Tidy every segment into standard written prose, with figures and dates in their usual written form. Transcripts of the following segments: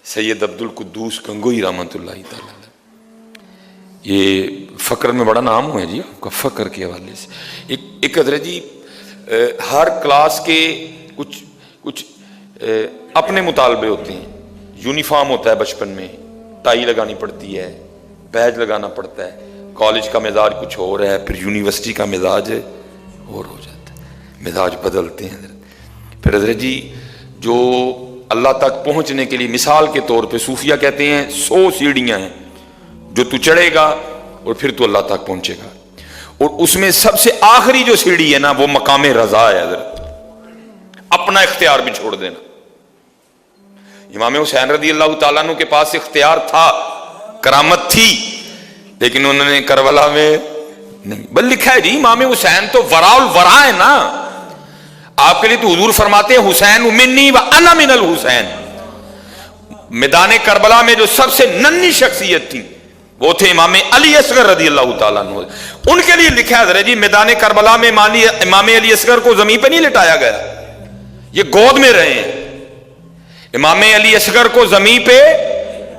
سید عبد القدوس گنگوئی رحمۃ اللہ تعالی، یہ فقر میں بڑا نام ہوا ہے جی آپ کا، فقر کے حوالے سے ایک حضرت جی ہر کلاس کے کچھ اپنے مطالبے ہوتے ہیں. یونیفارم ہوتا ہے بچپن میں، ٹائی لگانی پڑتی ہے، بیج لگانا پڑتا ہے. کالج کا مزاج کچھ اور ہے، پھر یونیورسٹی کا مزاج اور ہو جاتا ہے، مزاج بدلتے ہیں حضرت. پھر حضرت جی جو اللہ تک پہنچنے کے لیے مثال کے طور پہ صوفیہ کہتے ہیں 100 سیڑھیاں ہیں جو تو چڑھے گا اور پھر تو اللہ تک پہنچے گا، اور اس میں سب سے آخری جو سیڑھی ہے نا وہ مقام رضا ہے حضرت، اپنا اختیار بھی چھوڑ دینا. امام حسین رضی اللہ تعالیٰ عنہ کے پاس اختیار تھا، کرامت تھی، لیکن انہوں نے کربلا میں نہیں. بل لکھا ہے جی امام حسین تو ورا الورا ہے نا، آپ کے لیے تو حضور فرماتے ہیں حسین منی و انا من الحسین. میدان کربلا میں جو سب سے ننھی شخصیت تھی وہ تھے امام علی اصغر رضی اللہ تعالیٰ عنہ. ان کے لیے لکھا ہے حضرت جی میدان کربلا میں امام علی اصغر کو زمین پہ نہیں لٹایا گیا، یہ گود میں رہے ہیں. امام علی اصغر کو زمین پہ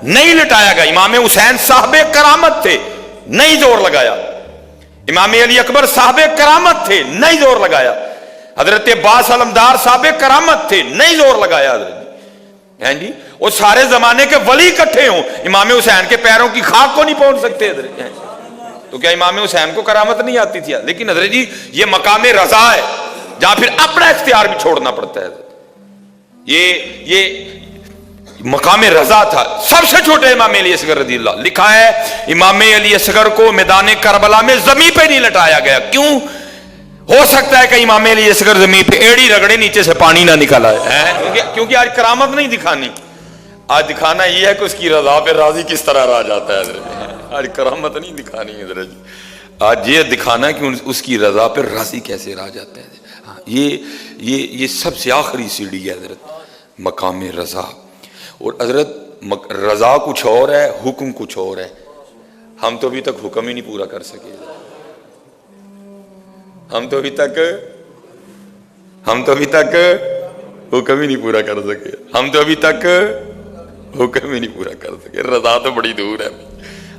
نہیں لٹایا گیا. امام حسین صاحب کرامت تھے، نہیں زور لگایا. امام علی اکبر صاحب کرامت تھے، نہیں زور لگایا. حضرت عباس علمدار صاحب کرامت تھے، نہیں زور لگایا حضرت جی. اور سارے زمانے کے ولی اکٹھے ہوں امام حسین کے پیروں کی خاک کو نہیں پہنچ سکتے حضرت. تو کیا امام حسین کو کرامت نہیں آتی تھی؟ لیکن حضرت جی یہ مقام رضا ہے جہاں پھر اپنا اختیار بھی چھوڑنا پڑتا ہے. یہ مقام رضا تھا. سب سے چھوٹے امام علی اصغر رضی اللہ، لکھا ہے امام علی اصغر کو میدان کربلا میں زمین پہ نہیں لٹایا گیا. کیوں؟ ہو سکتا ہے کہ امام علی اصغر زمین پہ ایڑی رگڑے نیچے سے پانی نہ نکل آئے، کیونکہ آج کرامت نہیں دکھانی، آج دکھانا یہ ہے کہ اس کی رضا پہ راضی کس طرح رہ جاتا ہے حضرت. آج کرامت نہیں دکھانی حضرت، آج یہ دکھانا ہے کہ اس کی رضا پہ راضی کیسے رہ جاتا ہے. ہاں یہ سب سے آخری سیڑھی ہے حضرت، مقام رضا. اور حضرت رضا کچھ اور ہے، حکم کچھ اور ہے. ہم تو ابھی تک حکم ہی نہیں پورا کر سکے، ہم تو ابھی تک حکم ہی نہیں پورا کر سکے، ہم تو ابھی تک حکم ہی نہیں پورا کر سکے. رضا تو بڑی دور ہے،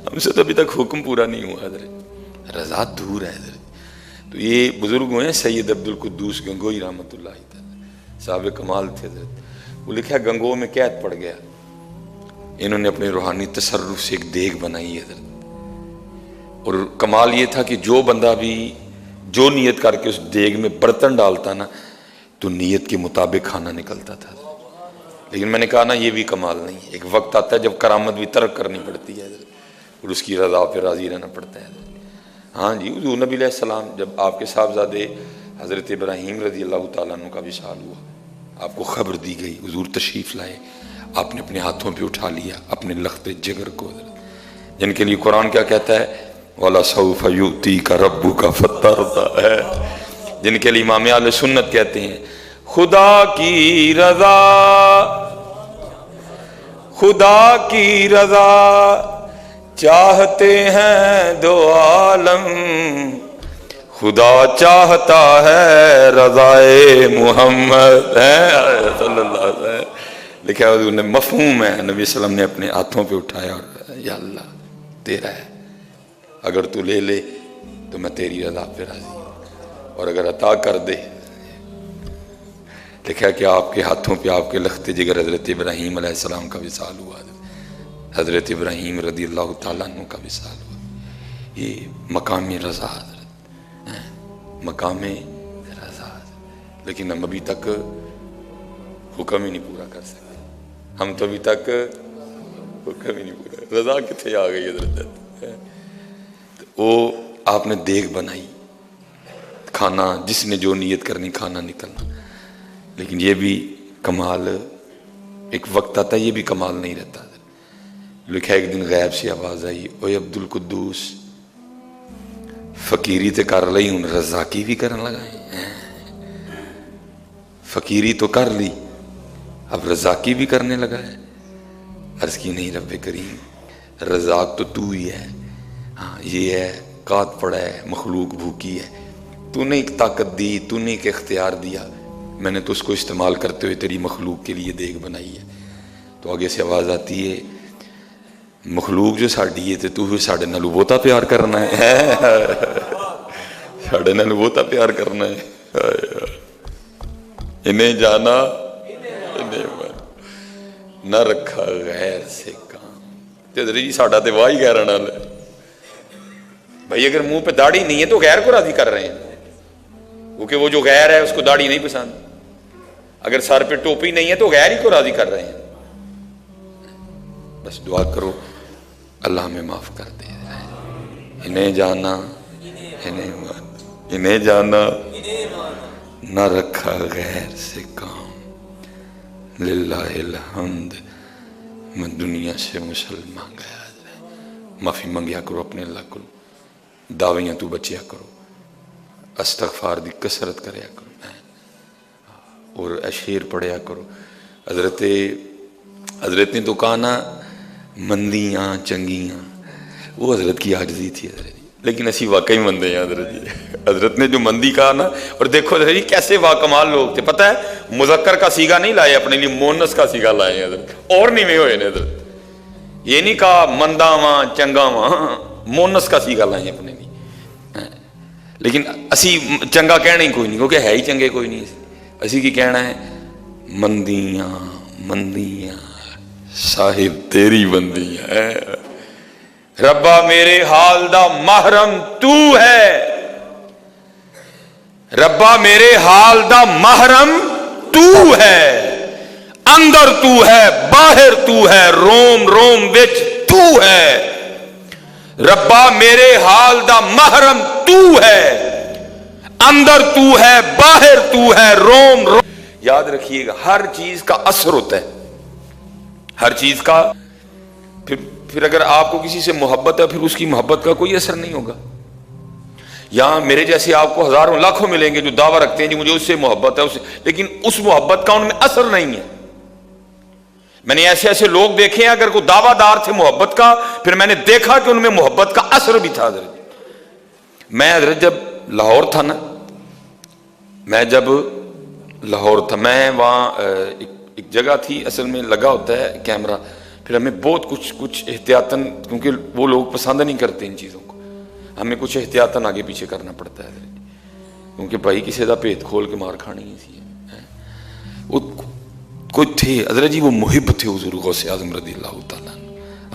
ہم سے تو ابھی تک حکم پورا نہیں ہوا حضرت، رضا دور ہے حضرت. تو یہ بزرگ ہوئے سید عبد القدوس گنگوئی رحمۃ اللہ تعالی، صاحب کمال تھے حضرت. وہ لکھا ہے گنگو میں قید پڑ گیا، انہوں نے اپنے روحانی تصرف سے ایک دیگ بنائی حضرت. اور کمال یہ تھا کہ جو بندہ بھی جو نیت کر کے اس دیگ میں برتن ڈالتا نا تو نیت کے مطابق کھانا نکلتا تھا. لیکن میں نے کہا نا یہ بھی کمال نہیں. ایک وقت آتا ہے جب کرامت بھی ترک کرنی پڑتی ہے اور اس کی رضا پہ راضی رہنا پڑتا ہے. ہاں جی حضور نبی علیہ السلام جب آپ کے صاحبزادے حضرت ابراہیم رضی اللہ تعالیٰ عنہ کا وصال ہوا، آپ کو خبر دی گئی، حضور تشریف لائے، آپ نے اپنے ہاتھوں پہ اٹھا لیا اپنے لخت جگر کو حضرت، جن کے لیے قرآن کیا کہتا ہے وَلَسَوْفَ يُؤْتِيكَ رَبُّكَ فَتَرْضَىٰ ہے، جن کے لیے امام اہل سنت کہتے ہیں خدا کی رضا چاہتے ہیں دو عالم، خدا چاہتا ہے رضائے محمد صلی اللہ علیہ وسلم. لکھا ہے حضور نے مفہوم ہے، نبی صلی اللہ علیہ وسلم نے اپنے ہاتھوں پہ اٹھایا اور یا اللہ تیرا ہے، اگر تو لے لے تو میں تیری رضا پہ راضی ہوں، اور اگر عطا کر دے. لکھا کہ آپ کے ہاتھوں پہ آپ کے لخت جگر حضرت ابراہیم علیہ السلام کا وصال ہوا، حضرت ابراہیم رضی اللہ تعالیٰ عنہ کا وصال ہوا. یہ مقام رضا حضرت، مقام رضا. لیکن ہم ابھی تک حکم ہی نہیں پورا کر سکتے، ہم تو ابھی تک حکم ہی نہیں پورا. رضا کتنے آ گئی حضرت. وہ آپ نے دیگ بنائی، کھانا جس نے جو نیت کرنی کھانا نکلنا. لیکن یہ بھی کمال، ایک وقت آتا ہے یہ بھی کمال نہیں رہتا. لکھا ایک دن غیب سے آواز آئی، اوے عبد القدوس فقیری تے کر لئی ہوں رزاقی بھی کرن لگائیں. فقیری تو کر لی اب رزاقی بھی کرنے لگا ہے. عرض کی نہیں رب کریم رزاق تو ہی ہے. ہاں یہ ہے کات پڑا ہے، مخلوق بھوکی ہے، تو نے ایک طاقت دی، تو نے ایک اختیار دیا، میں نے تو اس کو استعمال کرتے ہوئے تیری مخلوق کے لیے دیگ بنائی ہے. تو آگے سے آواز آتی ہے مخلوق جو ساڈی ہے تو پھر ساڈے نال بہتا پیار کرنا ہے ساڈے نال بہتا پیار کرنا ہے انہیں جانا نہ رکھا غیر سے کام. جی ساڈا تو واہ ہی غیر نال ہے بھائی. اگر منہ پہ داڑھی نہیں ہے تو غیر کو راضی کر رہے ہیں کیونکہ وہ جو غیر ہے اس کو داڑھی نہیں پسند. اگر سر پہ ٹوپی نہیں ہے تو غیر ہی کو راضی کر رہے ہیں. بس دعا کرو اللہ ہمیں معاف کر دے. انہیں جانا انہیں جانا نہ رکھا غیر سے کام. للہ الحمد میں دنیا سے مسلمان گیا. معافی منگیا کرو اپنے اللہ کو. دعویاں تو بچیا کرو. استغفار دی کثرت کریا کرو اور اشعار پڑھیا کرو. حضرت نے تو کہا نا مندیاں چنگیاں وہ حضرت کی عاجزی تھی حضرت جی. لیکن اسی واقعی مندے ہیں حضرت جی. حضرت نے جو مندی کہا نا اور دیکھو حضرت جی کیسے واکمال لوگ تھے. پتہ ہے مذکر کا صیغہ نہیں لائے اپنے لیے مونس کا صیغہ لائے ہیں حضرت. اور نہیں میں ہوئے حضرت. یہ نہیں کہا مندا واں چنگا واں مونس کا صیغہ لائے اپنے لیے. لیکن اسی چنگا کہنا ہی کوئی نہیں کیونکہ ہے ہی چنگے کوئی نہیں. اسی کی کہنا ہے مندیاں مندیاں صاحب تیری بندیاں ہے. ربا میرے حال دا محرم تو ہے. ربا میرے حال دا محرم تو ہے. اندر تو ہے باہر تو ہے روم روم وچ تو ہے. ربا میرے حال دا محرم تو ہے. اندر تو ہے باہر تو ہے روم روم. یاد رکھیے گا ہر چیز کا اثر ہوتا ہے. ہر چیز کا پھر اگر آپ کو کسی سے محبت ہے پھر اس کی محبت کا کوئی اثر نہیں ہوگا. یہاں میرے جیسے آپ کو ہزاروں لاکھوں ملیں گے جو دعویٰ رکھتے ہیں جی مجھے اس سے محبت ہے لیکن اس محبت کا ان میں اثر نہیں ہے. میں نے ایسے ایسے لوگ دیکھے ہیں اگر کوئی دعویٰ دار تھے محبت کا پھر میں نے دیکھا کہ ان میں محبت کا اثر بھی تھا. حضرت میں حضرت جب لاہور تھا نا میں وہاں ایک جگہ تھی اصل میں لگا ہوتا ہے کیمرہ. پھر ہمیں بہت کچھ احتیاطاً کیونکہ وہ لوگ پسند نہیں کرتے ان چیزوں کو ہمیں کچھ احتیاطاً آگے پیچھے کرنا پڑتا ہے کیونکہ بھائی کسی کا پیٹ کھول کے مار کھانی سی. وہ کوئی تھے حضرت جی وہ محب تھے حضور غوث اعظم رضی اللہ تعالیٰ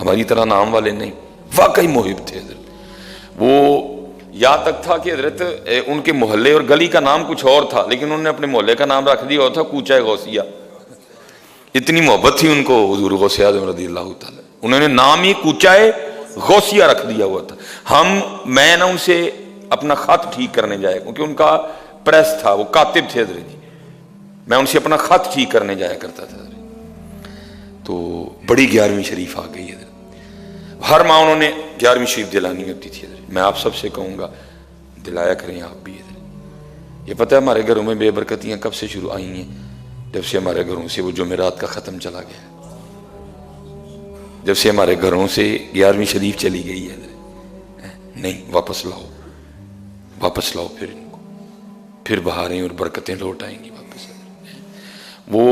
ہماری طرح نام والے نہیں واقعی محب تھے حضرت. وہ یہاں تک تھا کہ حضرت ان کے محلے اور گلی کا نام کچھ اور تھا لیکن انہوں نے اپنے محلے کا نام رکھ دیا اور تھا کوچہ غوثیہ. اتنی محبت تھی ان کو حضور غوث اعظم رضی اللہ تعالیٰ. انہوں نے نام ہی کوچہ غوثیہ رکھ دیا ہوا تھا. میں نا ان سے اپنا خط ٹھیک کرنے جایا کیونکہ ان کا پریس تھا وہ کاتب تھے حضرت جی. میں ان سے اپنا خط ٹھیک کرنے جایا کرتا تھا. تو بڑی 11ویں شریف آ گئی حضرت. ہر ماہ انہوں نے 11ویں شریف دلانی ہوتی تھی حضرت. میں آپ سب سے کہوں گا دلایا کریں آپ بھی حضرت. یہ پتہ ہے ہمارے گھروں میں بے برکتیاں کب سے شروع آئی ہیں جب سے ہمارے گھروں سے وہ جمعرات کا ختم چلا گیا. جب سے ہمارے گھروں سے 11ویں شریف چلی گئی ہے نہیں واپس لاؤ پھر ان کو پھر بہاریں اور برکتیں لوٹ آئیں گی واپس. وہ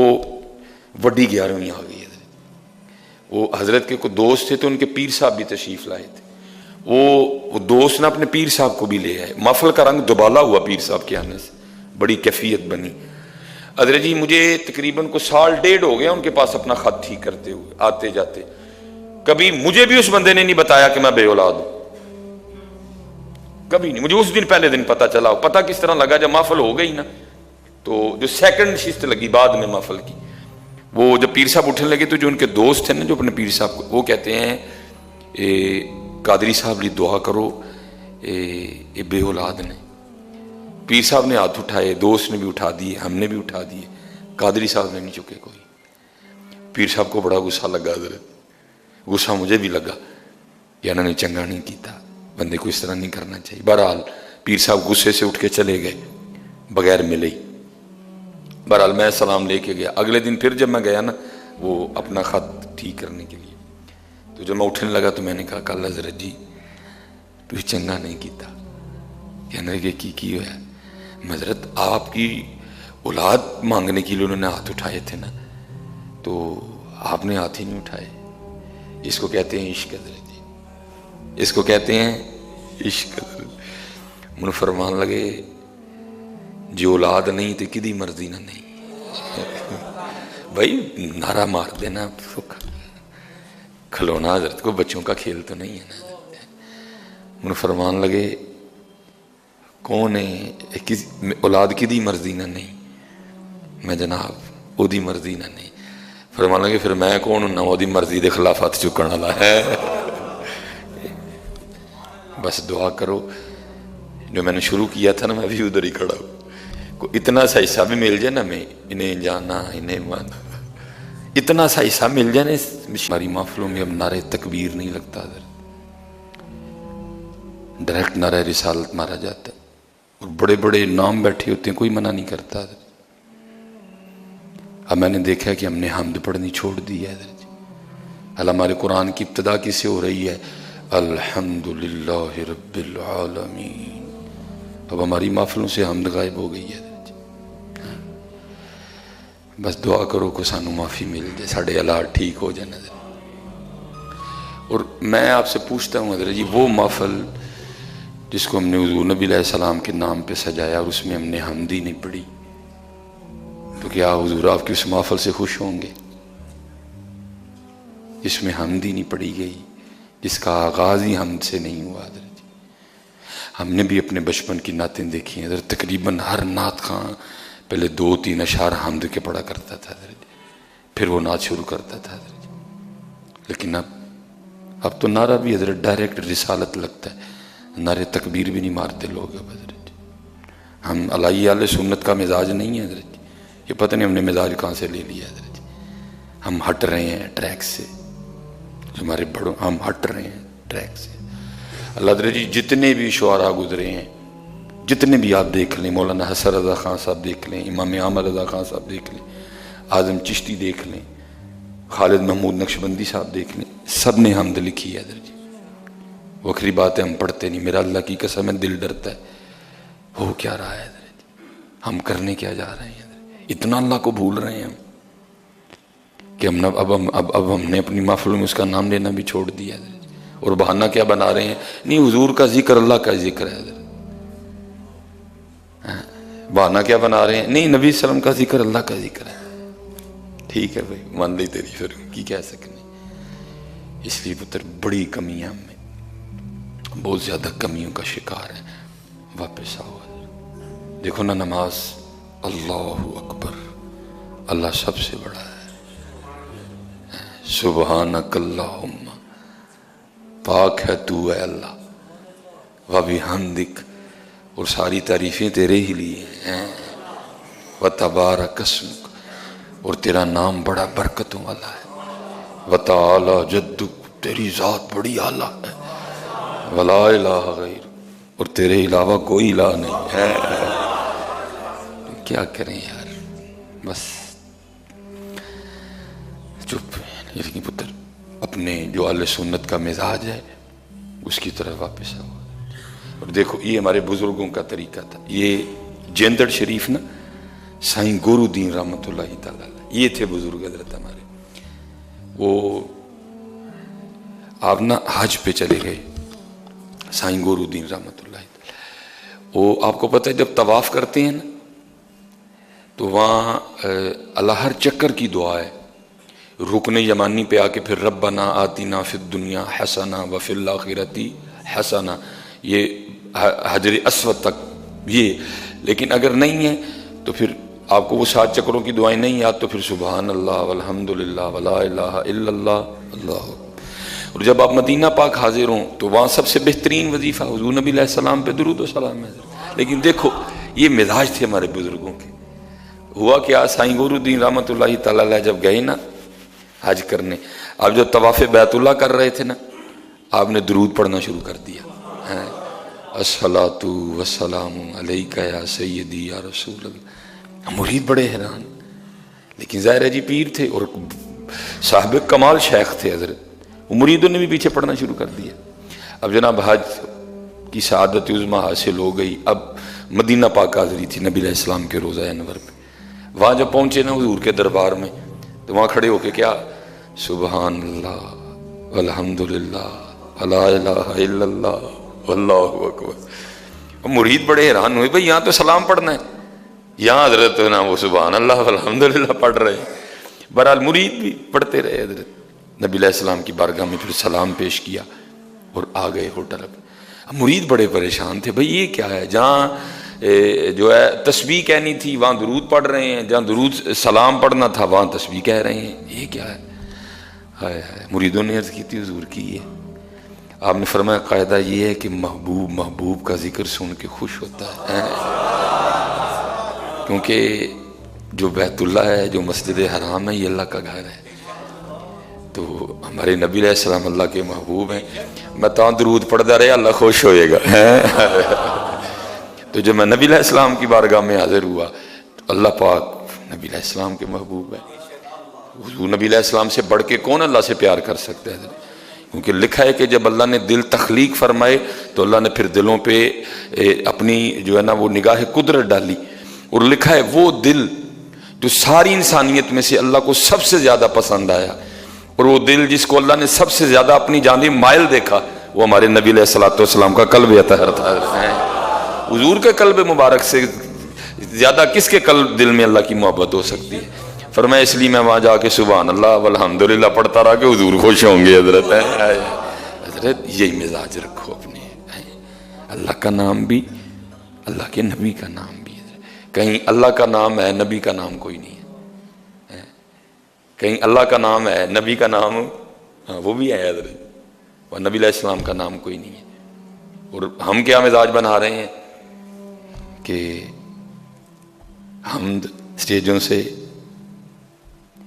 وڈی 11ویں آ گئی حضرت. وہ حضرت کے کوئی دوست تھے تو ان کے پیر صاحب بھی تشریف لائے تھے. وہ دوست نے اپنے پیر صاحب کو بھی لے آئے. محفل کا رنگ دوبالا ہوا پیر صاحب کے آنے سے بڑی کیفیت بنی. حضرت جی مجھے تقریباً کو 1.5 سال ہو گیا ان کے پاس اپنا خط ٹھیک کرتے ہوئے آتے جاتے. کبھی مجھے بھی اس بندے نے نہیں بتایا کہ میں بے اولاد ہوں. کبھی نہیں. مجھے اس دن پہلے دن پتا چلا. پتا کس طرح لگا جب محفل ہو گئی نا تو جو سیکنڈ شست لگی بعد میں محفل کی وہ جب پیر صاحب اٹھنے لگے تو جو ان کے دوست تھے نا جو اپنے پیر صاحب کو وہ کہتے ہیں قادری صاحب لی دعا کرو یہ بے اولاد نے. پیر صاحب نے ہاتھ اٹھائے دوست نے بھی اٹھا دیے ہم نے بھی اٹھا دیے. قادری صاحب نے نہیں چکے کوئی. پیر صاحب کو بڑا غصہ لگا حضرت. غصہ مجھے بھی لگا کہ انہوں نے چنگا نہیں کیتا بندے کو اس طرح نہیں کرنا چاہیے. بہرحال پیر صاحب غصے سے اٹھ کے چلے گئے بغیر ملے. بہرحال میں سلام لے کے گیا. اگلے دن پھر جب میں گیا نا وہ اپنا خط ٹھیک کرنے کے لیے تو جب میں اٹھنے لگا تو میں نے کہا کل حضرت جی تو چنگا نہیں کیتا. کہنے لگے کی ہوا ہے. حضرت آپ کی اولاد مانگنے کے لیے انہوں نے ہاتھ اٹھائے تھے نا تو آپ نے ہاتھ ہی نہیں اٹھائے. اس کو کہتے ہیں عشق حضرت جی, اس کو کہتے ہیں عشق. من فرمان لگے جو اولاد نہیں تے کدی مرضی نہ نہیں. بھائی نعرہ مار دینا کھلونا حضرت کو بچوں کا کھیل تو نہیں ہے نا. من فرمان لگے کون ہے اولاد کدی مرضی نہ نہیں, میں جناب او دی مرضی نہ نہیں. فرمان لگے پھر میں کون ہوں نا وہ دی مرضی دے خلاف ہاتھ چکن والا ہے. بس دعا کرو, جو میں نے شروع کیا تھا نا میں بھی ادھر ہی کھڑا ہوں. کو اتنا سا حصہ بھی مل جائے نا, میں انہیں جانا انہیں مانا, اتنا سا حصہ مل جائے نا. ہماری محفلوں میں اب نعرہ تکبیر نہیں لگتا, ڈائریکٹ نعرہ رسالت مارا جاتا ہے, اور بڑے بڑے نام بیٹھے ہوتے ہیں, کوئی منع نہیں کرتا. اب میں نے دیکھا کہ ہم نے حمد پڑھنی چھوڑ دی ہے. حال ہمارے قرآن کی ابتدا کس سے ہو رہی ہے؟ الحمدللہ رب العالمین. اب ہماری محفلوں سے حمد غائب ہو گئی ہے. بس دعا کرو کہ سانو معافی مل جائے, ساڑھے حالات ٹھیک ہو جائے. اور میں آپ سے پوچھتا ہوں حضرت جی, وہ محفل جس کو ہم نے حضور نبی علیہ السلام کے نام پہ سجایا اور اس میں ہم نے حمد ہی نہیں پڑھی, تو کیا حضور آپ کی اس محفل سے خوش ہوں گے؟ اس میں حمد ہی نہیں پڑھی گئی, جس کا آغاز ہی حمد سے نہیں ہوا. حضرت ہم نے بھی اپنے بچپن کی نعتیں دیکھی ہیں حضرت, تقریباً ہر نعت خان پہلے 2-3 اشعار حمد کے پڑھا کرتا تھا حضرت, پھر وہ نعت شروع کرتا تھا حضرت. لیکن اب تو نعرہ بھی حضرت ڈائریکٹ رسالت لگتا ہے, نعرے تکبیر بھی نہیں مارتے لوگ اب حضرت. ہم علیہ آل سنت کا مزاج نہیں ہے حضرت, یہ پتہ نہیں ہم نے مزاج کہاں سے لے لیا حضرت. ہم ہٹ رہے ہیں ٹریک سے, جو ہمارے بڑوں, ہم ہٹ رہے ہیں ٹریک سے. اللہ حضرت جی جتنے بھی شعراء گزرے ہیں, جتنے بھی آپ دیکھ لیں, مولانا حسن رضا خان صاحب دیکھ لیں, امام احمد رضا خان صاحب دیکھ لیں, اعظم چشتی دیکھ لیں, خالد محمود نقشبندی صاحب دیکھ لیں, سب نے حمد لکھی ہے حضرت جی. وکری بات ہے ہم پڑھتے نہیں, میرا اللہ کی قسم ہے دل ڈرتا ہے ہو کیا رہا ہے حضرت, ہم کرنے کیا جا رہے ہیں حضرت. اتنا اللہ کو بھول رہے ہیں ہم کہ اب ہم نے اپنی محفلوں میں اس کا نام لینا بھی چھوڑ دیا حضرت. اور بہانہ کیا بنا رہے ہیں, نہیں حضور کا ذکر اللہ کا ذکر ہے حضرت. بہانہ کیا بنا رہے ہیں, نہیں نبی صلی اللہ علیہ وسلم کا ذکر اللہ کا ذکر ہے. ٹھیک ہے بھائی, مان لی تیری, پھر کی کہہ سکنے. اس لیے پتر بڑی کمیاں ہم میں, بہت زیادہ کمیوں کا شکار ہے. واپس آؤ, دیکھو نا نماز, اللہ اکبر, اللہ سب سے بڑا ہے. سبحانک اللہم, پاک ہے تو اے اللہ, وبحمدک, اور ساری تعریفیں تیرے ہی لیے ہیں. وتبارک اسمک, اور تیرا نام بڑا برکتوں والا ہے. وتعالی جدک, تیری ذات بڑی اعلیٰ ہے. ولا الہ غیر, اور تیرے علاوہ کوئی الہ نہیں ہے. کیا کریں یار, بس چپ. لیکن پتر اپنے جو اہل سنت کا مزاج ہے اس کی طرف واپس آؤ. اور دیکھو یہ ہمارے بزرگوں کا طریقہ تھا. یہ جیندڑ شریف نا, سائیں گورو دین رحمت اللہ تعالیٰ, یہ تھے بزرگ حضرت ہمارے. وہ آپ نا حج پہ چلے گئے, سائیں گورو دین رحمت اللہ تعالیٰ. وہ آپ کو پتہ ہے جب طواف کرتے ہیں نا تو وہاں اللہ ہر چکر کی دعا ہے. رکن یمانی پہ آ کے پھر ربنا آتینا فی الدنیا حسنہ وفی الآخرۃ حسنہ, یہ حجر اسود تک یہ. لیکن اگر نہیں ہے تو پھر آپ کو وہ 7 چکروں کی دعائیں نہیں یاد, تو پھر سبحان اللہ والحمدللہ ولا الہ الا اللہ, اللہ. اور جب آپ مدینہ پاک حاضر ہوں تو وہاں سب سے بہترین وظیفہ حضور نبی علیہ السلام پہ درود و سلام ہے. لیکن دیکھو یہ مزاج تھے ہمارے بزرگوں کے. ہوا کہ سائیں گورو دین رحمت اللہ تعالیٰ علیہ جب گئے نا حج کرنے, آپ جو طواف بیت اللہ کر رہے تھے نا, آپ نے درود پڑھنا شروع کر دیا. الصلاۃ والسلام علیک یا سیدی یا رسول اللہ. مرید بڑے حیران, لیکن ظاہر ہے جی پیر تھے اور صاحب کمال شیخ تھے حضرت. وہ مریدوں نے بھی پیچھے پڑھنا شروع کر دیا. اب جناب حج کی سعادت عظمیٰ حاصل ہو گئی. اب مدینہ پاک حاضری تھی نبی علیہ السلام کے روضہ انور پہ. وہاں جب پہنچے نا حضور کے دربار میں, تو وہاں کھڑے ہو کے کیا سبحان اللہ والحمدللہ ولا الہ الا اللہ واللہ اکبر۔ مرید بڑے حیران ہوئے، بھئی یہاں تو سلام پڑھنا ہے، یہاں حضرت نا وہ سبحان اللہ والحمدللہ پڑھ رہے ہیں۔ بہرحال مرید بھی پڑھتے رہے، حضرت نبی علیہ السلام کی بارگاہ میں پھر سلام پیش کیا اور آ گئے ہوٹل۔ اب مرید بڑے پریشان تھے، بھئی یہ کیا ہے، جہاں جو ہے تسبیح کہنی تھی وہاں درود پڑھ رہے ہیں، جہاں درود سلام پڑھنا تھا وہاں تسبیح کہہ رہے ہیں، یہ کیا ہے؟ ہائے ہائے، مریدوں نے عرض کی تھی حضور کی ہے۔ آپ نے فرمایا قاعدہ یہ ہے کہ محبوب کا ذکر سن کے خوش ہوتا ہے، کیونکہ جو بیت اللہ ہے، جو مسجد حرام ہے، یہ اللہ کا گھر ہے، تو ہمارے نبی علیہ السلام اللہ کے محبوب ہیں۔ میں تو درود پڑھتا رہے، اللہ خوش ہوئے گا۔ تو جب میں نبی علیہ السلام کی بارگاہ میں حاضر ہوا تو اللہ پاک نبی علیہ السلام کے محبوب ہے۔ حضور نبی علیہ السلام سے بڑھ کے کون اللہ سے پیار کر سکتا ہے؟ کیونکہ لکھا ہے کہ جب اللہ نے دل تخلیق فرمائے تو اللہ نے پھر دلوں پہ اپنی جو ہے نا وہ نگاہ قدرت ڈالی، اور لکھا ہے وہ دل جو ساری انسانیت میں سے اللہ کو سب سے زیادہ پسند آیا، اور وہ دل جس کو اللہ نے سب سے زیادہ اپنی جانب مائل دیکھا، وہ ہمارے نبی علیہ السلام کا قلب اطہر تھا۔ حضور کے قلب مبارک سے زیادہ کس کے قلب دل میں اللہ کی محبت ہو سکتی ہے؟ فرمایا اس لیے میں وہاں جا کے سبحان اللہ والحمدللہ پڑھتا رہا کہ حضور خوش ہوں گے۔ حضرت یہی مزاج رکھو اپنے، اللہ کا نام بھی، اللہ کے نبی کا نام بھی۔ کہیں اللہ کا نام ہے، نبی کا نام کوئی نہیں ہے، کہیں اللہ کا نام ہے، نبی کا نام وہ بھی ہے حضرت، اور نبی علیہ السلام کا نام کوئی نہیں ہے۔ اور ہم کیا مزاج بنا رہے ہیں کہ حمد سٹیجوں سے،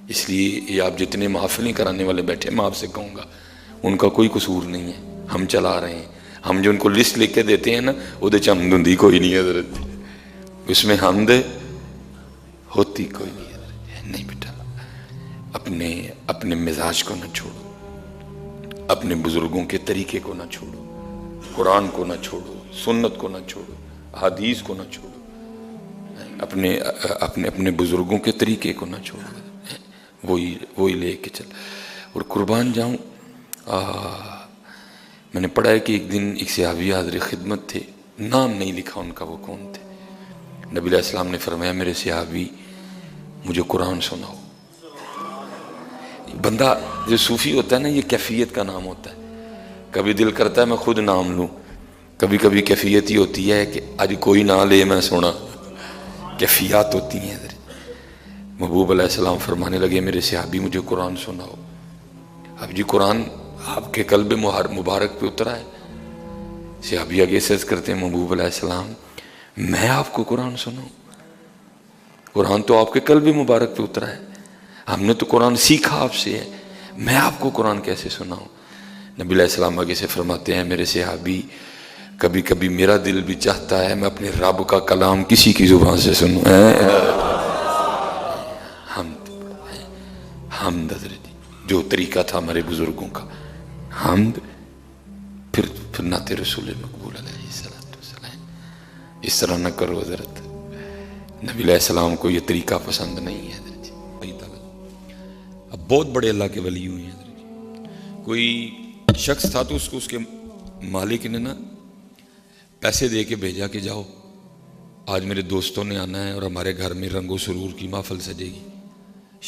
اس لیے یہ آپ جتنے محفلیں کرانے والے بیٹھے میں آپ سے کہوں گا ان کا کوئی قصور نہیں ہے، ہم چلا رہے ہیں۔ ہم جو ان کو لسٹ لکھ کے دیتے ہیں نا، وہ حمد ہندی کوئی نہیں ہے حضرت، اس میں حمد ہوتی کوئی نہیں ہے۔ نہیں بیٹا، اپنے مزاج کو نہ چھوڑو، اپنے بزرگوں کے طریقے کو نہ چھوڑو، قرآن کو نہ چھوڑو، سنت کو نہ چھوڑو، حدیث کو نہ چھوڑو، اپنے بزرگوں کے طریقے کو نہ چھوڑو، وہی لے کے چل۔ اور قربان جاؤں، میں نے پڑھا ہے کہ ایک دن ایک صحابی حاضر خدمت تھے، نام نہیں لکھا ان کا وہ کون تھے۔ نبی علیہ السلام نے فرمایا میرے صحابی مجھے قرآن سناؤ۔ بندہ جو صوفی ہوتا ہے نا، یہ کیفیت کا نام ہوتا ہے، کبھی دل کرتا ہے میں خود نام لوں، کبھی کیفیت ہی ہوتی ہے کہ آج کوئی نہ لے میں سونا، کیفیات ہوتی ہیں۔ محبوب علیہ السلام فرمانے لگے میرے صحابی مجھے قرآن سناؤ۔ اب جی قرآن آپ کے قلب مبارک پہ اترا ہے، صحابی آگے عرض کرتے ہیں محبوب علیہ السلام میں آپ کو قرآن سناؤں؟ قرآن تو آپ کے قلب مبارک پہ اترا ہے، ہم نے تو قرآن سیکھا آپ سے ہے، میں آپ کو قرآن کیسے سناؤں؟ نبی علیہ السلام آگے سے فرماتے ہیں میرے صحابی کبھی کبھی میرا دل بھی چاہتا ہے میں اپنے رب کا کلام کسی کی زبان سے سنوں۔ حمد حضرت جو طریقہ تھا ہمارے بزرگوں کا، حمد، پھر نعت رسول مقبول علیہ السلام۔ اس طرح نہ کرو حضرت، نبی علیہ السلام کو یہ طریقہ پسند نہیں ہے حضرت۔ اب بہت بڑے اللہ کے ولی ہوئے ہیں حضرت۔ کوئی شخص تھا تو اس کے مالک نے نا پیسے دے کے بھیجا کہ جاؤ آج میرے دوستوں نے آنا ہے اور ہمارے گھر میں رنگ و سرور کی محفل سجے گی،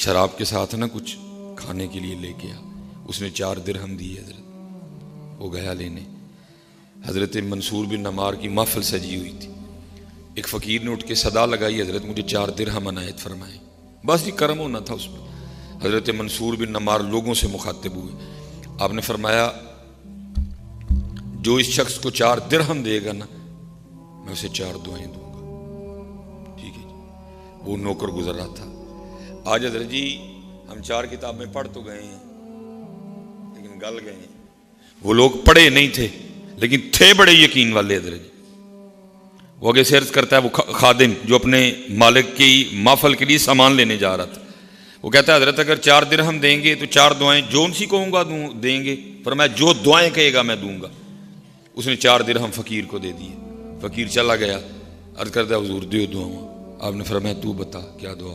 شراب کے ساتھ نا کچھ کھانے کے لیے لے کے آ۔ اس نے 4 درہم دیے حضرت، وہ گیا لینے۔ حضرت منصور بن نمار کی محفل سجی ہوئی تھی، ایک فقیر نے اٹھ کے صدا لگائی حضرت مجھے 4 درہم عنایت فرمائے، بس یہ کرم ہونا تھا اس میں۔ حضرت منصور بن نمار لوگوں سے مخاطب ہوئے، آپ نے فرمایا جو اس شخص کو 4 درہم دے گا نا میں اسے 4 دعائیں دوں گا، ٹھیک ہے جی۔ وہ نوکر گزر رہا تھا۔ آج حضرت جی ہم 4 کتابیں پڑھ تو گئے ہیں لیکن گل گئے ہیں۔ وہ لوگ پڑھے نہیں تھے لیکن تھے بڑے یقین والے حضرت جی۔ وہ آگے سے عرض کرتا ہے، وہ خادم جو اپنے مالک کی محفل کے لیے سامان لینے جا رہا تھا، وہ کہتا ہے حضرت اگر 4 درہم دیں گے تو 4 دعائیں جو ان سی کہوں گا دیں گے، فرمایا جو دعائیں کہے گا میں دوں گا۔ اس نے 4 درہم فقیر کو دے دیے، فقیر چلا گیا، عرض کرتا ہے حضور دیو دعا۔ آپ نے فرمایا تو بتا کیا دعا؟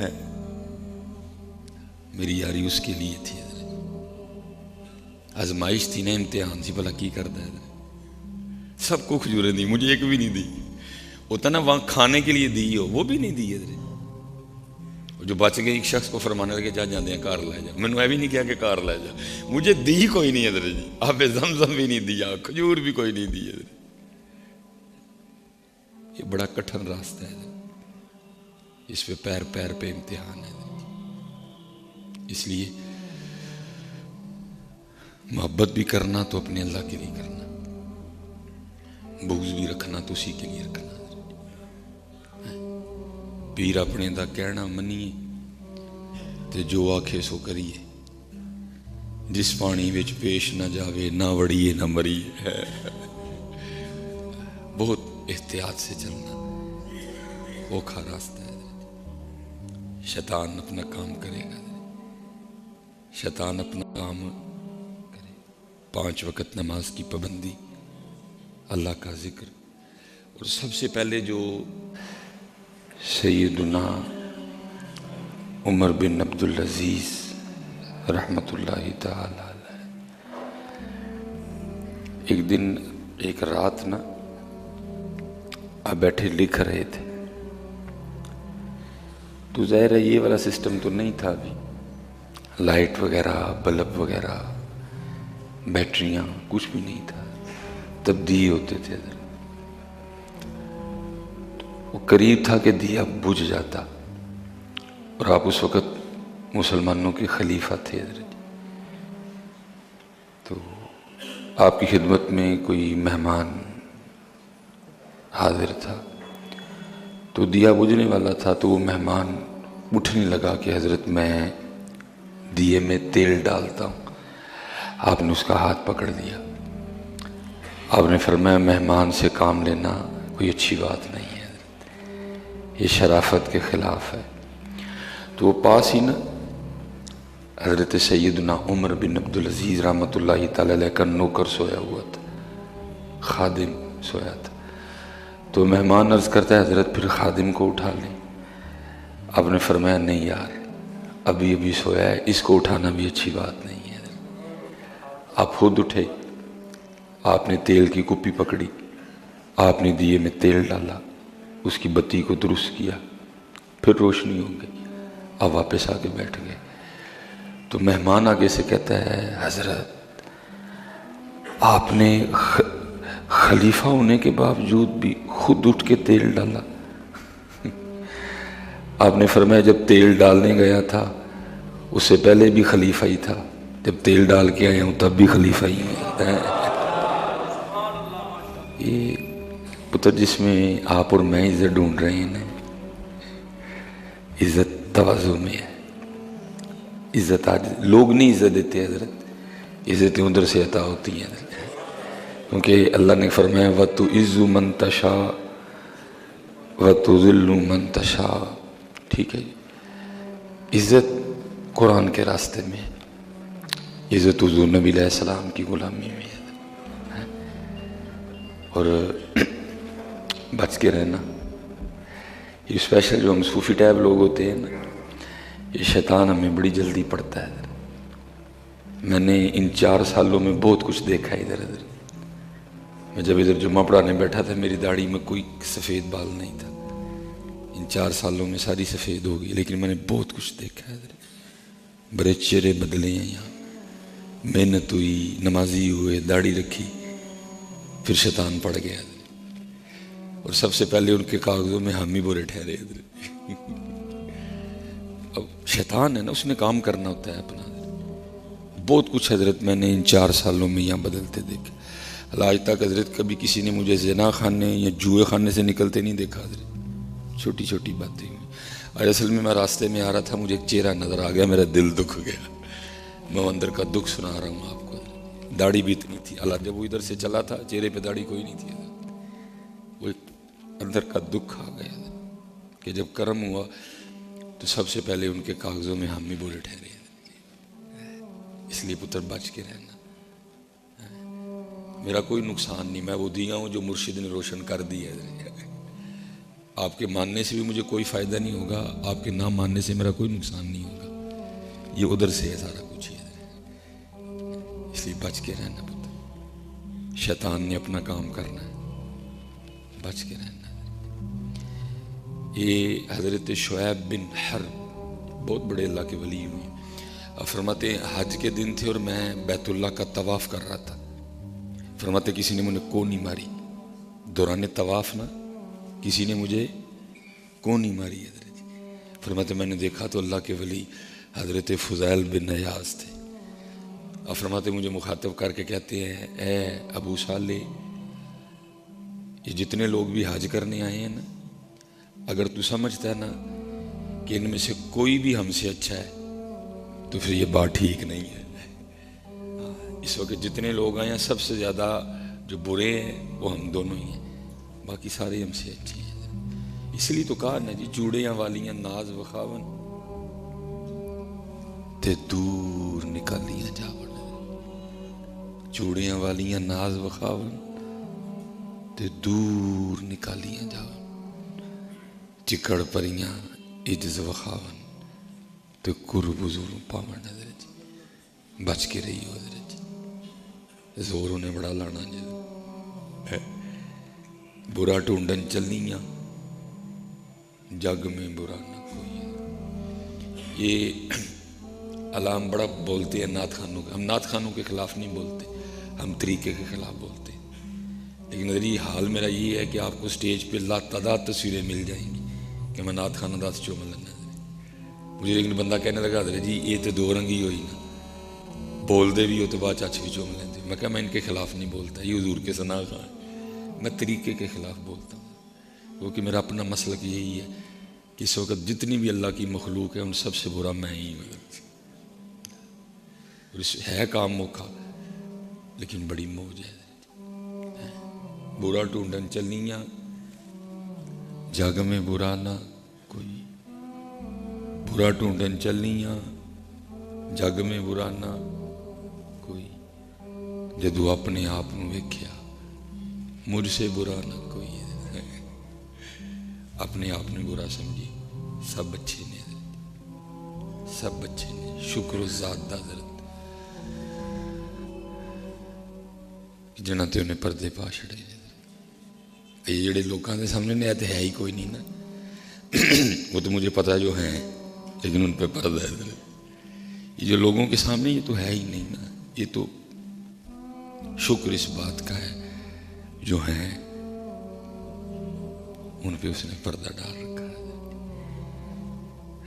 ہے میری یاری اس کے لیے تھی، آزمائش تھی نا، امتحان سی، بھلا کی کرتا ہے. سب کو کھجوریں دی، مجھے ایک بھی نہیں دی. ہوتا نا وہاں کھانے کے لیے دی ہو، وہ بھی نہیں دی. جو بچ گئے ایک شخص کو فرمانے لگے جا جاندے ہیں کار لے جا. میں نے بھی نہیں کیا کہ کار لے جا، مجھے دی کوئی نہیں ادھر جی. آب زمزم بھی نہیں دیا، کھجور بھی کوئی نہیں دی. یہ بڑا کٹھن راستہ ہے، اس پہ پیر پیر پہ امتحان ہے. اس لیے محبت بھی کرنا تو اپنے اللہ کے لیے کرنا، بغض بھی رکھنا تو اسی کے لیے رکھنا. پیر اپنے دا کہنا منیے تے جو آکھے سو کریے. جس پانی وچ پیش نہ جاوے، نہ وڑیے نہ مریے. بہت احتیاط سے چلنا، اوکھا راستہ ہے. شیطان اپنا کام کرے گا، شیطان اپنا کام کرے. 5 وقت نماز کی پابندی، اللہ کا ذکر. اور سب سے پہلے جو سیدنا عمر بن عبدالعزیز رحمۃ اللہ تعالی علیہ، ایک دن ایک رات نا آپ بیٹھے لکھ رہے تھے. تو ظاہر ہے یہ والا سسٹم تو نہیں تھا ابھی، لائٹ وغیرہ، بلب وغیرہ، بیٹریاں، کچھ بھی نہیں تھا. تبدیل ہوتے تھے. وہ قریب تھا کہ دیا بجھ جاتا، اور آپ اس وقت مسلمانوں کے خلیفہ تھے. تو آپ کی خدمت میں کوئی مہمان حاضر تھا، تو دیا بجھنے والا تھا. تو وہ مہمان اٹھنے لگا کہ حضرت میں دیے میں تیل ڈالتا ہوں. آپ نے اس کا ہاتھ پکڑ لیا. آپ نے فرمایا مہمان سے کام لینا کوئی اچھی بات نہیں ہے، یہ شرافت کے خلاف ہے. تو وہ پاس ہی نا حضرت سیدنا عمر بن عبدالعزیز رحمۃ اللہ تعالی علیہ کا نوکر سویا ہوا تھا، خادم سویا تھا. تو مہمان عرض کرتا ہے حضرت پھر خادم کو اٹھا لیں. آپ نے فرمایا نہیں یار، ابھی ابھی سویا ہے، اس کو اٹھانا بھی اچھی بات نہیں ہے. آپ خود اٹھے، آپ نے تیل کی کپی پکڑی، آپ نے دیے میں تیل ڈالا، اس کی بتی کو درست کیا، پھر روشنی ہو گئی. آپ واپس آ کے بیٹھ گئے. تو مہمان آگے سے کہتا ہے حضرت آپ نے خلیفہ ہونے کے باوجود بھی خود اٹھ کے تیل ڈالا. آپ نے فرمایا جب تیل ڈالنے گیا تھا اس سے پہلے بھی خلیفہ ہی تھا، جب تیل ڈال کے آیا ہوں تب بھی خلیفہ ہی ہے. یہ پتر جس میں آپ اور میں عزت ڈھونڈ رہے ہیں نا، عزت تواضع میں ہے. عزت آج لوگ نہیں عزت دیتے حضرت، عزتیں ادھر سے عطا ہوتی ہیں حضرت. کیونکہ اللہ نے فرمایا وَتُعِزُّ مَن تَشَاءُ وَتُذِلُّ مَن تَشَاءُ. ٹھیک ہے جی، عزت قرآن کے راستے میں، عزت حضور نبی علیہ السلام کی غلامی میں ہے. اور بچ کے رہنا. یہ اسپیشل جو ہم صوفی ٹائپ لوگ ہوتے ہیں نا، یہ شیطان ہمیں بڑی جلدی پڑتا ہے. میں نے ان 4 سالوں میں بہت کچھ دیکھا ہے ادھر ادھر. میں جب ادھر جمعہ پڑھانے بیٹھا تھا میری داڑھی میں کوئی سفید بال نہیں تھا. ان 4 سالوں میں ساری سفید ہو گئی، لیکن میں نے بہت کچھ دیکھا ہے ادھر. بڑے چہرے بدلے ہیں یہاں. محنت ہوئی، نمازی ہوئے، داڑھی رکھی، پھر شیطان پڑ گیا. اور سب سے پہلے ان کے کاغذوں میں ہم ہی برے ٹھہرے ادھر. اب شیطان ہے نا، اس نے کام کرنا ہوتا ہے اپنا. بہت کچھ حضرت میں نے ان 4 سالوں میں یہاں بدلتے دیکھے. آج تک حضرت کبھی کسی نے مجھے زنا خانے یا جوئے خانے سے نکلتے نہیں دیکھا حضرت. چھوٹی چھوٹی باتیں ہوئی. اور اصل میں راستے میں آ رہا تھا، مجھے ایک چہرہ نظر آ گیا، میرا دل دکھ گیا. میں اندر کا دکھ سنا رہا ہوں آپ کو. داڑھی بھی اتنی تھی، اللہ جب وہ ادھر سے چلا تھا چہرے پہ داڑھی کوئی نہیں تھی. وہ ایک اندر کا دکھ آ گیا کہ جب کرم ہوا تو سب سے پہلے ان کے کاغذوں میں ہم ہی برے ٹھہرے. اس لیے پتر بچ کے رہنا. میرا کوئی نقصان نہیں، میں وہ دیا ہوں جو مرشد نے روشن کر دی ہے. آپ کے ماننے سے بھی مجھے کوئی فائدہ نہیں ہوگا، آپ کے نہ ماننے سے میرا کوئی نقصان نہیں ہوگا، یہ ادھر سے ہے سارا کچھ، اس لیے بچ کے رہنا پتا، شیطان نے اپنا کام کرنا ہے، بچ کے رہنا۔ یہ حضرت شعیب بن حرب بہت بڑے اللہ کے ولی ہوئے، فرماتے ہیں حج کے دن تھے اور میں بیت اللہ کا طواف کر رہا تھا، فرماتے کسی نے مجھے کونی ماری دوران طواف، نا کسی نے مجھے کونی ماری حضرت، فرماتے میں نے دیکھا تو اللہ کے ولی حضرت فضیل بن عیاض تھے، اور فرماتے مجھے مخاطب کر کے کہتے ہیں اے ابو صالح، یہ جتنے لوگ بھی حج کرنے آئے ہیں نا، اگر تو سمجھتا ہے نا کہ ان میں سے کوئی بھی ہم سے اچھا ہے تو پھر یہ بات ٹھیک نہیں ہے۔ اس وقت جتنے لوگ آئے ہیں سب سے زیادہ جو برے ہیں وہ ہم دونوں ہی ہیں، باقی سارے ہم سے اچھے ہیں۔ اس لیے تو کہا نا جی، چوڑیاں والیاں ناز وخاون تے دور نکالیاں جاون، چوڑیاں والیاں ناز وخاون تے دور نکالیاں جاون، چکڑ پریاں عجز وخاون تے قرب حضور پاون۔ حضرت جی بچ کے رہی ہو حضرت جی، زور انہیں بڑا لانا جی، برا ٹونڈن چلنیاں جگ میں برا نہ کوئی۔ یہ علام بڑا بولتے ہیں نعت خانوں کا، ہم نعت خانوں کے خلاف نہیں بولتے، ہم طریقے کے خلاف بولتے ہیں، لیکن نظری حال میرا یہ ہے کہ آپ کو سٹیج پہ لاتعداد تصویریں مل جائیں گی کہ میں نعت خانہ داس چو ملنا، مجھے لیکن بندہ کہنے لگا حضرت جی یہ تو دو رنگی ہوئی نا، بول دے بھی ہو تو بعد چاچ بھی چوم لیتے، میں کہا میں ان کے خلاف نہیں بولتا، یہ حضور کے ثنا خان، میں طریقے کے خلاف بولتا ہوں، کیونکہ میرا اپنا مسلک یہی ہے کہ اس وقت جتنی بھی اللہ کی مخلوق ہے ان سب سے برا میں ہی ہوں، ہے کام موقع لیکن بڑی موج ہے، برا ٹونڈن چلنیاں جگ میں برا نہ کوئی، برا ٹونڈن چلنیاں جگ میں برا نہ کوئی، جدو اپنے آپ نو ویکھیا مجھ سے برا نہ کوئی، اپنے آپ نے برا سمجھی سب اچھے نے، سب اچھے نے، شکر ذات دا حضرت جنہاں تے انہیں پردے پا چھڑے، یہ جڑے لوگوں کے سامنے نہیں آتے ہے ہی کوئی نہیں نا، وہ تو مجھے پتا جو ہیں لیکن ان پہ پردہ ہے، یہ جو لوگوں کے سامنے یہ تو ہے ہی نہیں نا، یہ تو شکر اس بات کا ہے جو ہیں ان پہ اس نے پردہ ڈال رکھا ہے۔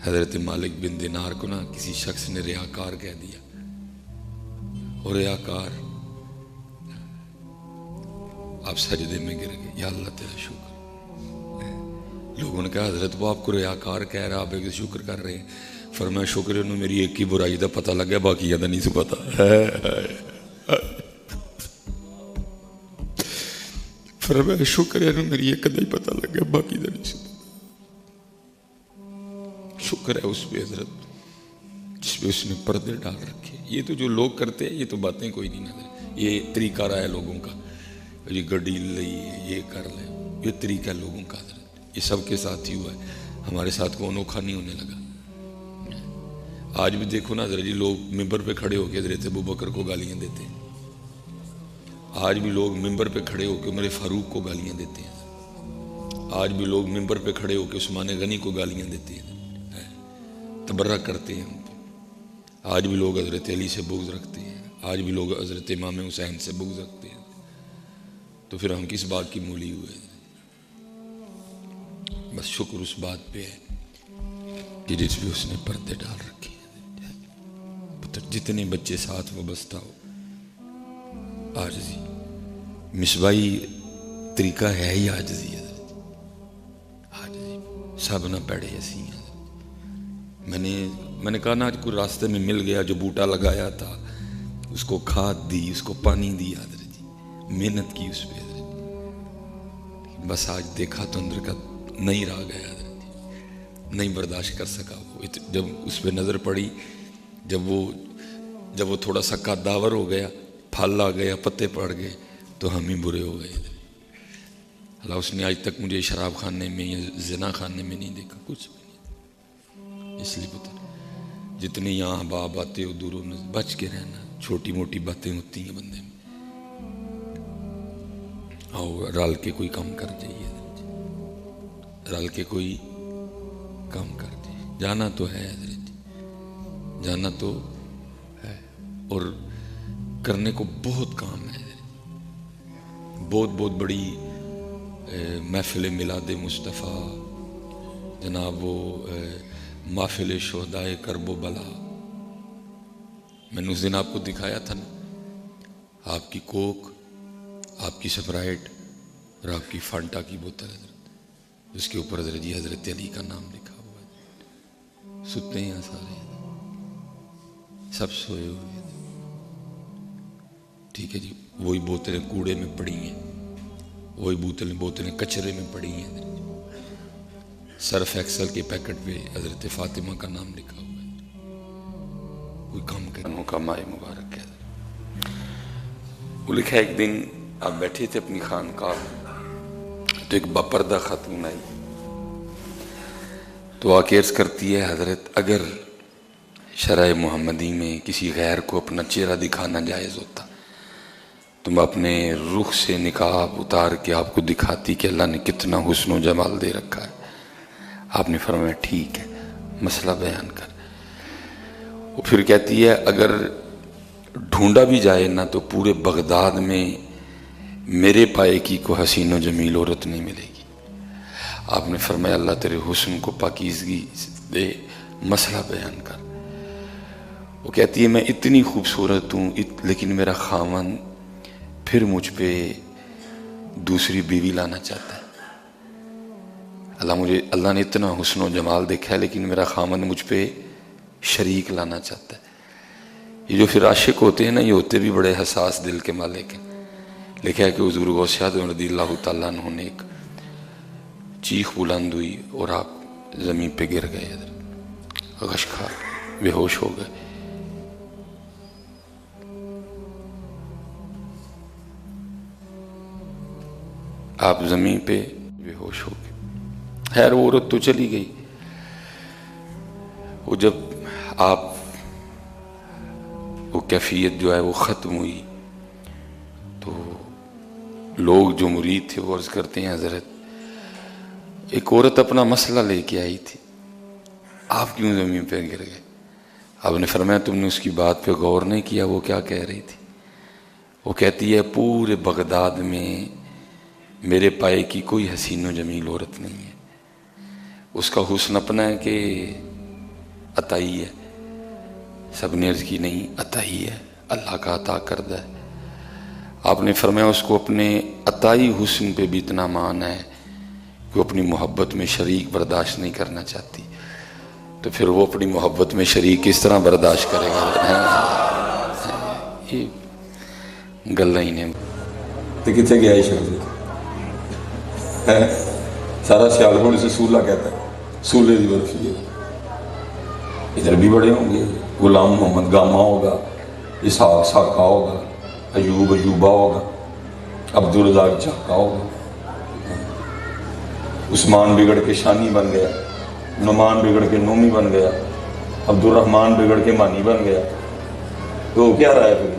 حضرت مالک بن دینار کو نا کسی شخص نے ریاکار کہہ دیا، اور ریاکار آپ سجدے میں گر گئے، یا اللہ تیرا شکر، لوگوں نے کہا حضرت وہ آپ کو ریاکار کہہ رہا، آپ ایک شکر کر رہے ہیں، فرمایا شکر انہوں میری ایک کی برائی دا پتہ لگ گیا، باقی یادہ نہیں سے پتا، فرمایا شکر انہوں میری ایک دا ہی پتہ لگ گیا، باقی دا نہیں سے پتا۔ شکر ہے اس پہ حضرت جس پہ اس نے پردے ڈال رکھے، یہ تو جو لوگ کرتے ہیں یہ تو باتیں کوئی نہیں نظر، یہ طریقہ رہا ہے لوگوں کا، یہ گڈی لئی یہ کر لے، یہ طریقہ ہے لوگوں کا حضرت، یہ سب کے ساتھ ہی ہوا ہے، ہمارے ساتھ کو انوکھا نہیں ہونے لگا۔ آج بھی دیکھو نا حضرت جی، لوگ ممبر پہ کھڑے ہو کے حضرت ابوبکر کو گالیاں دیتے ہیں، آج بھی لوگ ممبر پہ کھڑے ہو کے عمر فاروق کو گالیاں دیتے ہیں، آج بھی لوگ ممبر پہ کھڑے ہو کے عثمان غنی کو گالیاں دیتے ہیں، تبرک کرتے ہیں، آج بھی لوگ حضرت علی سے بغض رکھتے ہیں، آج بھی لوگ حضرت امام حسین سے بغض رکھتے ہیں، تو پھر ہم کس بات کی مولی ہوئے؟ بس شکر اس بات پہ ہے کہ جس بھی اس نے پردے ڈال رکھے ہیں، جتنے بچے ساتھ وابستہ ہو، عاجزی مصباحی طریقہ ہے ہی عاجزی ہے، عاجزی سب نہ پیڑے ایسی ہیں۔ میں نے کہا نا آج کوئی راستے میں مل گیا جو بوٹا لگایا تھا، اس کو کھاد دی، اس کو پانی دیا حضرت جی، محنت کی اس پہ حضرت جی، بس آج دیکھا تو اندر کا نہیں رہ گیا حضرت جی، نہیں برداشت کر سکا وہ، جب اس پہ نظر پڑی، جب وہ تھوڑا سا قداور ہو گیا، پھل آ گیا، پتے پڑ گئے، تو ہم ہی برے ہو گئے، اللہ اس نے آج تک مجھے شراب خانے میں یا زنا خانے میں نہیں دیکھا، کچھ بھی نہیں۔ اس لیے پتہ جتنے یہاں احباب آتے ہو دوروں میں بچ کے رہنا، چھوٹی موٹی باتیں ہوتی ہیں بندے میں، آؤ رل کے کوئی کام کر جائیے، رل کے کوئی کام کر جائیے، جانا تو ہے حضرت جی، جانا تو ہے، اور کرنے کو بہت کام ہے حضرت جی، بہت بہت بڑی محفل میلاد مصطفیٰ، جناب وہ محفل شہدائے کرب و بلا، میں نے اس دن آپ کو دکھایا تھا نا، آپ کی کوک، آپ کی سپرائٹ اور آپ کی فانٹا کی بوتل حضرت، اس کے اوپر حضرت جی حضرت علی کا نام لکھا ہوا ہے، ستے ہیں یہاں سارے، سب سوئے ہوئے ہیں، ٹھیک ہے جی، وہی بوتلیں کوڑے میں پڑی ہیں، وہی بوتلیں کچرے میں پڑی ہیں حضرت جی، سرف ایکسل کے پیکٹ پہ حضرت فاطمہ کا نام لکھا ہوا ہے، کوئی کام کرنے کا ماہ مبارک ہے۔ وہ لکھا ایک دن آپ بیٹھے تھے اپنی خانقاہ تو ایک باپردہ خاتون آئی تو آ کے عرض کرتی ہے حضرت اگر شرع محمدی میں کسی غیر کو اپنا چہرہ دکھانا جائز ہوتا تو میں اپنے رخ سے نقاب اتار کے آپ کو دکھاتی کہ اللہ نے کتنا حسن و جمال دے رکھا ہے۔ آپ نے فرمایا ٹھیک ہے، مسئلہ بیان کر۔ وہ پھر کہتی ہے اگر ڈھونڈا بھی جائے نا تو پورے بغداد میں میرے پائے کی کوئی حسین و جمیل عورت نہیں ملے گی۔ آپ نے فرمایا اللہ تیرے حسن کو پاکیزگی دے، مسئلہ بیان کر۔ وہ کہتی ہے میں اتنی خوبصورت ہوں لیکن میرا خاوند پھر مجھ پہ دوسری بیوی لانا چاہتا ہے، اللہ نے اتنا حسن و جمال دیکھا ہے لیکن میرا خاوند مجھ پہ شریک لانا چاہتا ہے۔ یہ جو پھر عاشق ہوتے ہیں نا، یہ ہوتے بھی بڑے حساس دل کے مالک ہیں۔ لکھا ہے کہ حضور غوث اعظم رضی اللہ تعالیٰ عنہ نے ایک چیخ بلند ہوئی اور آپ زمین پہ گر گئے، حضرت غشخار بے ہوش ہو گئے۔ آپ زمین پہ بے ہوش ہو گئے۔ خیر وہ عورت تو چلی گئی، وہ جب آپ وہ کیفیت جو ہے وہ ختم ہوئی تو لوگ جو مرید تھے وہ عرض کرتے ہیں حضرت ایک عورت اپنا مسئلہ لے کے آئی تھی، آپ کیوں زمین پہ گر گئے؟ آپ نے فرمایا تم نے اس کی بات پہ غور نہیں کیا، وہ کیا کہہ رہی تھی؟ وہ کہتی ہے پورے بغداد میں میرے پائے کی کوئی حسین و جمیل عورت نہیں ہے، اس کا حسن اپنا ہے کہ عطائی ہے؟ سب نے عرض کی نہیں، عطائی ہے، اللہ کا عطا کردہ ہے۔ آپ نے فرمایا اس کو اپنے عطائی حسن پہ بھی اتنا مان ہے کہ وہ اپنی محبت میں شریک برداشت نہیں کرنا چاہتی، تو پھر وہ اپنی محبت میں شریک کس طرح برداشت کرے گا؟ یہ گلیں ہی نہیں۔ تو کتنے گیا ہے شہر سارا سیالکوٹ اسے سولہ کہتا ہے، سولے دی برفی ہے۔ ادھر بھی بڑے ہوں گے، غلام محمد گاما ہوگا، اسحاق ساکا ہوگا، ایوب ایوبا ہوگا، عبدالرزاق چاکا ہوگا، عثمان بگڑ کے شانی بن گیا، نعمان بگڑ کے نومی بن گیا، عبد الرحمن بگڑ کے مانی بن گیا، تو وہ کیا رہا ہے پھر؟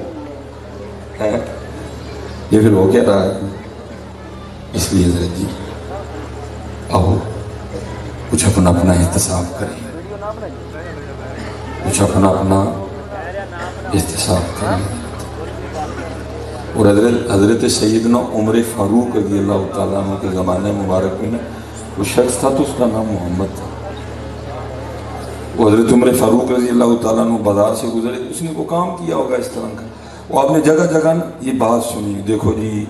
یہ پھر وہ کیا رہا ہے؟ اس لیے حضرت جی آؤ کچھ اپنا اپنا احتساب کریں، کچھ اپنا اپنا احتساب کریں۔ اور حضرت سیدنا عمر فاروق رضی اللہ تعالیٰ عنہ کے زمانے مبارک میں وہ شخص تھا تو اس کا نام محمد تھا۔ وہ حضرت عمر فاروق رضی اللہ تعالیٰ عنہ بازار سے گزرے، اس نے وہ کام کیا ہوگا اس طرح کا، وہ آپ نے جگہ جگہ یہ بات سنی، دیکھو جی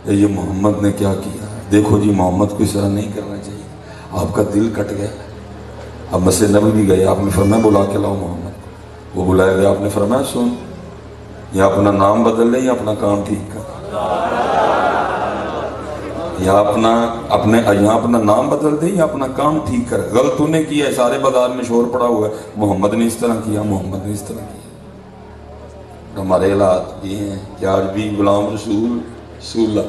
یہ محمد نے کیا کیا، دیکھو جی محمد کو اس طرح نہیں کرنا چاہیے۔ آپ کا دل کٹ گیا، اب مسجد نبوی بھی گئے، آپ نے فرمایا بلا کے لاؤ محمد، وہ بلایا گیا، آپ نے فرمایا سن یا اپنا نام بدل لے یا اپنا کام ٹھیک کر، یا اپنا نام بدل دے یا اپنا کام ٹھیک کر۔ غلط تو نے کیا ہے، سارے بازار میں شور پڑا ہوا ہے محمد نے اس طرح کیا، محمد نے اس طرح کیا۔ ہمارے حالات یہ ہیں کہ آج بھی غلام رسول اللہ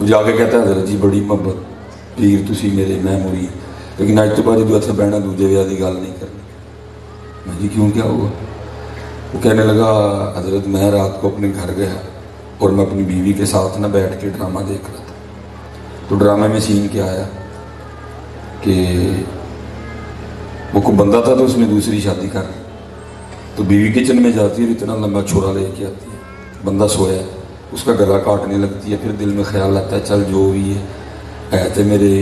وہ جا کے کہتا ہے حضرت جی بڑی محبت پیر تسی میرے میں مرید, لیکن اج تو بعد جو اتنے بہنا دوجے ویاہ کی گل نہیں کرنی. میں جی کیوں کیا ہوا؟ وہ کہنے لگا حضرت میں رات کو اپنے گھر گیا اور میں اپنی بیوی کے ساتھ نہ بیٹھ کے ڈرامہ دیکھ رہا تھا. تو ڈرامے میں سین کیا آیا کہ وہ کوئی بندہ تھا تو اس نے دوسری شادی کر لی. تو بیوی کچن میں جاتی ہے اور اتنا لمبا چھوڑا لے کے آتی ہے. بندہ سویا ہے, اس کا گلا کاٹنے لگتی ہے. پھر دل میں خیال آتا ہے چل جو بھی ہے تو میرے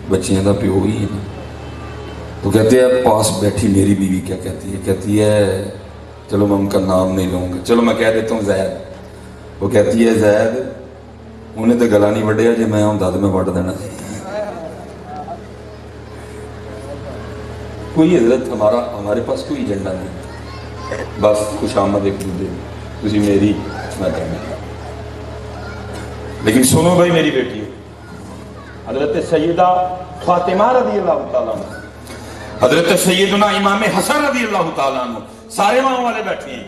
بچیاں کا پیو ہی ہے نا. تو کہتے ہیں پاس بیٹھی میری بیوی کیا کہتی ہے, کہتی ہے چلو میں ان کا نام نہیں لوں گا, چلو میں کہہ دیتا ہوں زید. وہ کہتی ہے زید انہیں تو گلا نہیں وڈیا, جی میں ہوتا تو میں وڈ دینا. کوئی حضرت ہمارے پاس کوئی ایجنڈا نہیں, بس خوش آمد ایک دوسرے تھی میری میں کہنا. لیکن سنو بھائی میری بیٹی حضرت سیدہ فاطمہ رضی اللہ تعالیٰ عنہ, حضرت سیدنا امام حسن رضی اللہ تعالیٰ عنہ, سارے ماؤں والے بیٹھے ہیں.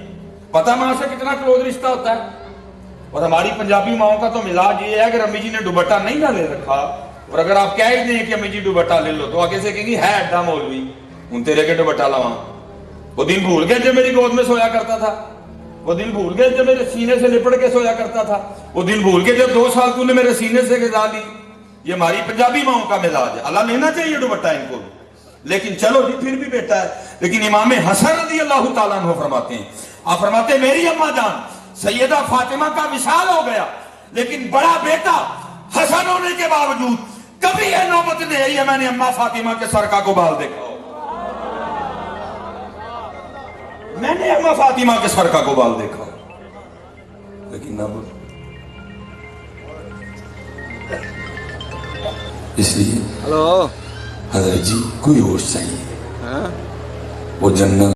پتہ ماں سے کتنا کلوز رشتہ ہوتا ہے. اور ہماری پنجابی ماؤں کا تو مزاج یہ ہے کہ امی جی نے دوپٹہ نہیں نہ لے رکھا, اور اگر آپ کہہ ہی دیں کہ امی جی دوپٹہ لے لو تو آگے سے کہیں گی ہے ایڈا مولوی ہوں تیرے کے دوپٹہ لاواں. وہ دن بھول گئے جب میری گود میں سویا کرتا تھا, وہ دن بھول گئے جب میرے سینے سے لپٹ کے سویا کرتا تھا, وہ دن بھول گئے جب 2 سال تو نے میرے سینے سے غذا لی. یہ ہماری پنجابی ماؤں کا مزاج ہے. اللہ لینا چاہیے دوپٹہ ان کو, لیکن چلو جی پھر بھی بیٹا ہے. لیکن امام حسن رضی اللہ تعالیٰ عنہ فرماتے ہیں, آپ فرماتے ہیں میری اماں جان سیدہ فاطمہ کا وصال ہو گیا, لیکن بڑا بیٹا حسن ہونے کے باوجود کبھی یہ نوبت نہیں آئی ہے میں نے اماں فاطمہ کے سر کا کو بال دیکھا ہو. میں نے اماں فاطمہ کے سر کا کو بال دیکھا ہو. لیکن اب اس لیے حضرت جی کوئی ہوش چاہیے. وہ جنت